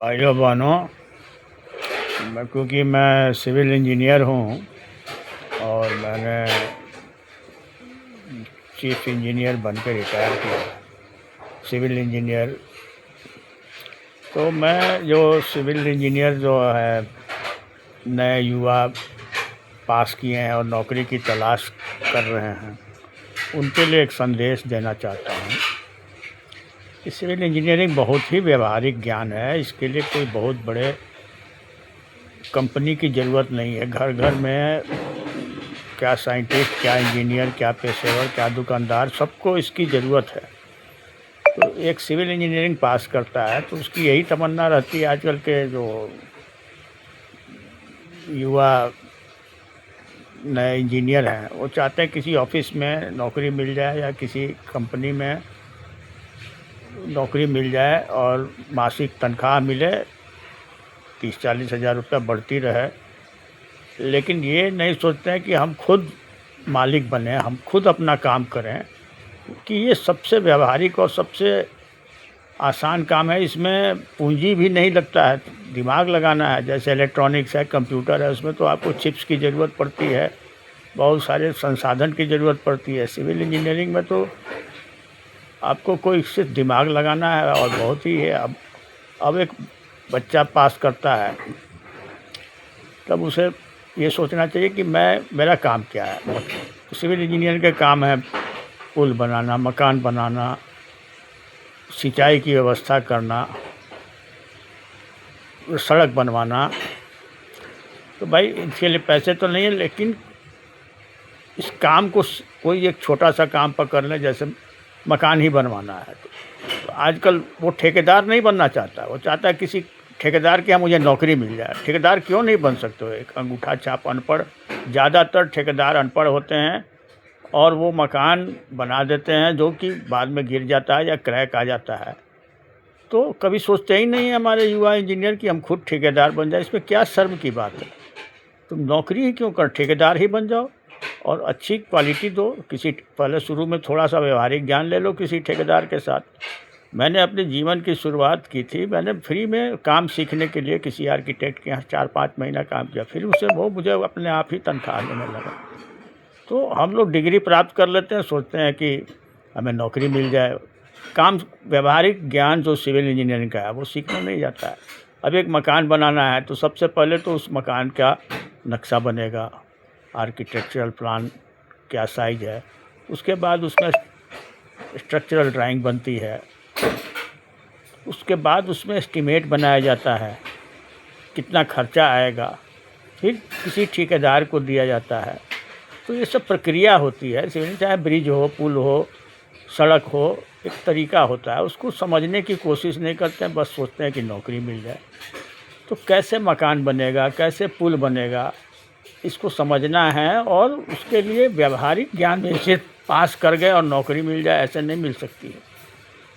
भाइयों बहनों, क्योंकि मैं सिविल इंजीनियर हूँ और मैंने चीफ इंजीनियर बन के रिटायर किया सिविल इंजीनियर। तो मैं जो सिविल इंजीनियर जो है नए युवा पास किए हैं और नौकरी की तलाश कर रहे हैं, उनके लिए एक संदेश देना चाहता हूँ कि सिविल इंजीनियरिंग बहुत ही व्यवहारिक ज्ञान है। इसके लिए कोई बहुत बड़े कंपनी की ज़रूरत नहीं है। घर घर में क्या साइंटिस्ट, क्या इंजीनियर, क्या पेशेवर, क्या दुकानदार, सबको इसकी ज़रूरत है। तो एक सिविल इंजीनियरिंग पास करता है तो उसकी यही तमन्ना रहती है। आजकल के जो युवा नए इंजीनियर हैं, वो चाहते हैं किसी ऑफिस में नौकरी मिल जाए या किसी कंपनी में नौकरी मिल जाए और मासिक तनख्वाह मिले, 30-40 हज़ार रुपया बढ़ती रहे। लेकिन ये नहीं सोचते हैं कि हम खुद मालिक बने, हम खुद अपना काम करें, कि ये सबसे व्यावहारिक और सबसे आसान काम है। इसमें पूंजी भी नहीं लगता है, दिमाग लगाना है। जैसे इलेक्ट्रॉनिक्स है, कंप्यूटर है, उसमें तो आपको चिप्स की ज़रूरत पड़ती है, बहुत सारे संसाधन की ज़रूरत पड़ती है। सिविल इंजीनियरिंग में तो आपको कोई सिर्फ दिमाग लगाना है और बहुत ही है। अब एक बच्चा पास करता है तब उसे ये सोचना चाहिए कि मेरा काम क्या है। सिविल इंजीनियर के काम है पुल बनाना, मकान बनाना, सिंचाई की व्यवस्था करना, सड़क बनवाना। तो भाई इसके लिए पैसे तो नहीं है, लेकिन इस काम को कोई एक छोटा सा काम पकड़ ले, जैसे मकान ही बनवाना है। तो आजकल वो ठेकेदार नहीं बनना चाहता, वो चाहता है किसी ठेकेदार के यहाँ मुझे नौकरी मिल जाए। ठेकेदार क्यों नहीं बन सकते हो? एक अंगूठा छाप अनपढ़, ज़्यादातर ठेकेदार अनपढ़ होते हैं और वो मकान बना देते हैं जो कि बाद में गिर जाता है या क्रैक आ जाता है। तो कभी सोचते ही नहीं है हमारे युवा इंजीनियर कि हम खुद ठेकेदार बन जाए। इसमें क्या शर्म की बात है? तुम नौकरी ही क्यों कर, ठेकेदार ही बन जाओ और अच्छी क्वालिटी दो। पहले शुरू में थोड़ा सा व्यवहारिक ज्ञान ले लो किसी ठेकेदार के साथ। मैंने अपने जीवन की शुरुआत की थी, मैंने फ्री में काम सीखने के लिए किसी आर्किटेक्ट के यहाँ 4-5 महीना काम किया, फिर उससे वो मुझे अपने आप ही तनख्वाह देने लगा। तो हम लोग डिग्री प्राप्त कर लेते हैं, सोचते हैं कि हमें नौकरी मिल जाए। काम व्यवहारिक ज्ञान जो सिविल इंजीनियरिंग का है वो सीखना नहीं जाता है। अब एक मकान बनाना है तो सबसे पहले तो उस मकान का नक्शा बनेगा, आर्किटेक्चरल प्लान क्या साइज है, उसके बाद उसमें स्ट्रक्चरल ड्राइंग बनती है, उसके बाद उसमें एस्टीमेट बनाया जाता है कितना खर्चा आएगा, फिर किसी ठेकेदार को दिया जाता है। तो ये सब प्रक्रिया होती है सिविल, चाहे ब्रिज हो, पुल हो, सड़क हो, एक तरीका होता है। उसको समझने की कोशिश नहीं करते हैं, बस सोचते हैं कि नौकरी मिल जाए। तो कैसे मकान बनेगा, कैसे पुल बनेगा, इसको समझना है। और उसके लिए व्यवहारिक ज्ञान में सिर्फ पास कर गए और नौकरी मिल जाए, ऐसे नहीं मिल सकती है।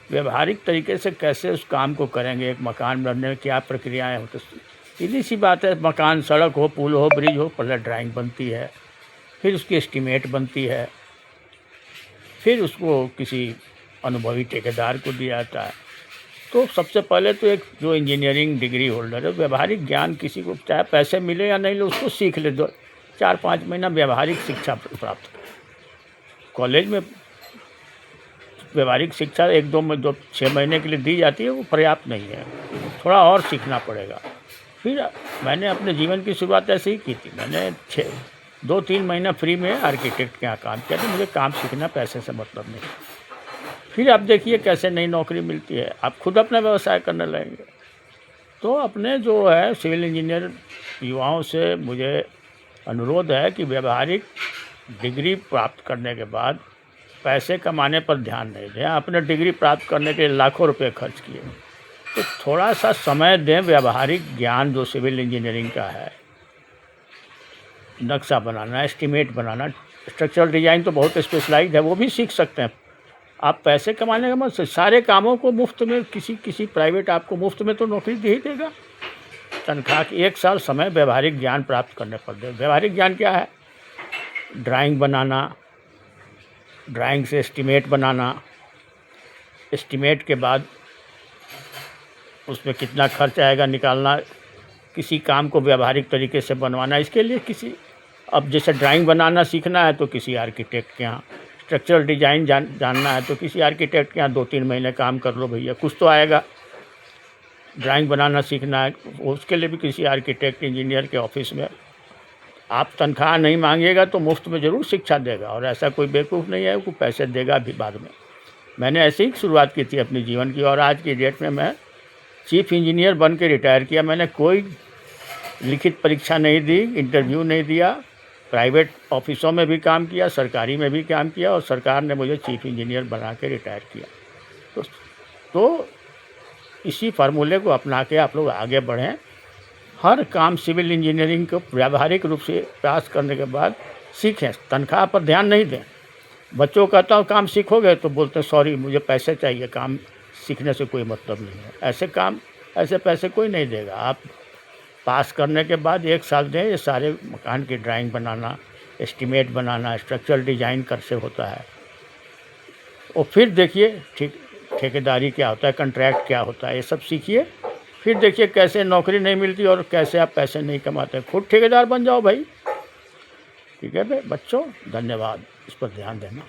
व्यवहारिक तरीके से कैसे उस काम को करेंगे, एक मकान बनने में क्या प्रक्रियाएँ होती, सीधी सी बात है। मकान, सड़क हो, पुल हो, ब्रिज हो, पहले ड्राइंग बनती है, फिर उसकी एस्टीमेट बनती है, फिर उसको किसी अनुभवी ठेकेदार को दिया जाता है। तो सबसे पहले तो एक जो इंजीनियरिंग डिग्री होल्डर है, व्यवहारिक ज्ञान किसी को चाहे पैसे मिले या नहीं ले, उसको सीख ले। 4-5 महीना व्यवहारिक शिक्षा प्राप्त करें। कॉलेज में व्यवहारिक शिक्षा 6 महीने के लिए दी जाती है, वो पर्याप्त नहीं है, थोड़ा और सीखना पड़ेगा। फिर मैंने अपने जीवन की शुरुआत ऐसे ही की थी। मैंने 2-3 महीना फ्री में आर्किटेक्ट के यहाँ काम किया था। मुझे काम सीखना, पैसे से मतलब नहीं। फिर आप देखिए कैसे नई नौकरी मिलती है, आप खुद अपना व्यवसाय करने लगेंगे। तो अपने जो है सिविल इंजीनियर युवाओं से मुझे अनुरोध है कि व्यवहारिक डिग्री प्राप्त करने के बाद पैसे कमाने पर ध्यान नहीं दें। आपने डिग्री प्राप्त करने के लिए लाखों रुपए खर्च किए, तो थोड़ा सा समय दें। व्यवहारिक ज्ञान जो सिविल इंजीनियरिंग का है, नक्शा बनाना, एस्टीमेट बनाना, स्ट्रक्चरल डिज़ाइन तो बहुत स्पेशलाइज्ड है, वो भी सीख सकते हैं। आप पैसे कमाने का मत, सारे कामों को मुफ्त में, किसी प्राइवेट आपको मुफ्त में तो नौकरी दे ही देगा। तनख्वाह की 1 साल समय व्यवहारिक ज्ञान प्राप्त करने पर दे। व्यवहारिक ज्ञान क्या है? ड्राइंग बनाना, ड्राइंग से एस्टीमेट बनाना, एस्टीमेट के बाद उसमें कितना खर्च आएगा निकालना, किसी काम को व्यावहारिक तरीके से बनवाना, इसके लिए किसी, अब जैसे ड्राइंग बनाना सीखना है तो किसी आर्किटेक्ट के यहाँ, स्ट्रक्चरल डिज़ाइन जानना है तो किसी आर्किटेक्ट के यहाँ 2-3 महीने काम कर लो भैया, कुछ तो आएगा। ड्राइंग बनाना सीखना है उसके लिए भी किसी आर्किटेक्ट इंजीनियर के ऑफिस में। आप तनख्वाह नहीं मांगिएगा तो मुफ्त में ज़रूर शिक्षा देगा, और ऐसा कोई बेवकूफ़ नहीं है वो पैसे देगा भी बाद में। मैंने ऐसे ही शुरुआत की थी अपने जीवन की, और आज की डेट में मैं चीफ इंजीनियर बन के रिटायर किया। मैंने कोई लिखित परीक्षा नहीं दी, इंटरव्यू नहीं दिया, प्राइवेट ऑफिसों में भी काम किया, सरकारी में भी काम किया, और सरकार ने मुझे चीफ इंजीनियर बना के रिटायर किया। तो इसी फार्मूले को अपना के आप लोग आगे बढ़ें। हर काम सिविल इंजीनियरिंग को व्यावहारिक रूप से पास करने के बाद सीखें, तनख्वाह पर ध्यान नहीं दें। बच्चों को कहता हूँ काम सीखोगे तो बोलते हैं सॉरी मुझे पैसे चाहिए, काम सीखने से कोई मतलब नहीं है। ऐसे पैसे कोई नहीं देगा। आप पास करने के बाद 1 साल दें, ये सारे मकान की ड्राइंग बनाना, एस्टीमेट बनाना, स्ट्रक्चरल डिज़ाइन कैसे होता है, और फिर देखिए ठेकेदारी क्या होता है, कॉन्ट्रैक्ट क्या होता है, ये सब सीखिए। फिर देखिए कैसे नौकरी नहीं मिलती और कैसे आप पैसे नहीं कमाते, खुद ठेकेदार बन जाओ भाई। ठीक है भाई बच्चों, धन्यवाद, इस पर ध्यान देना।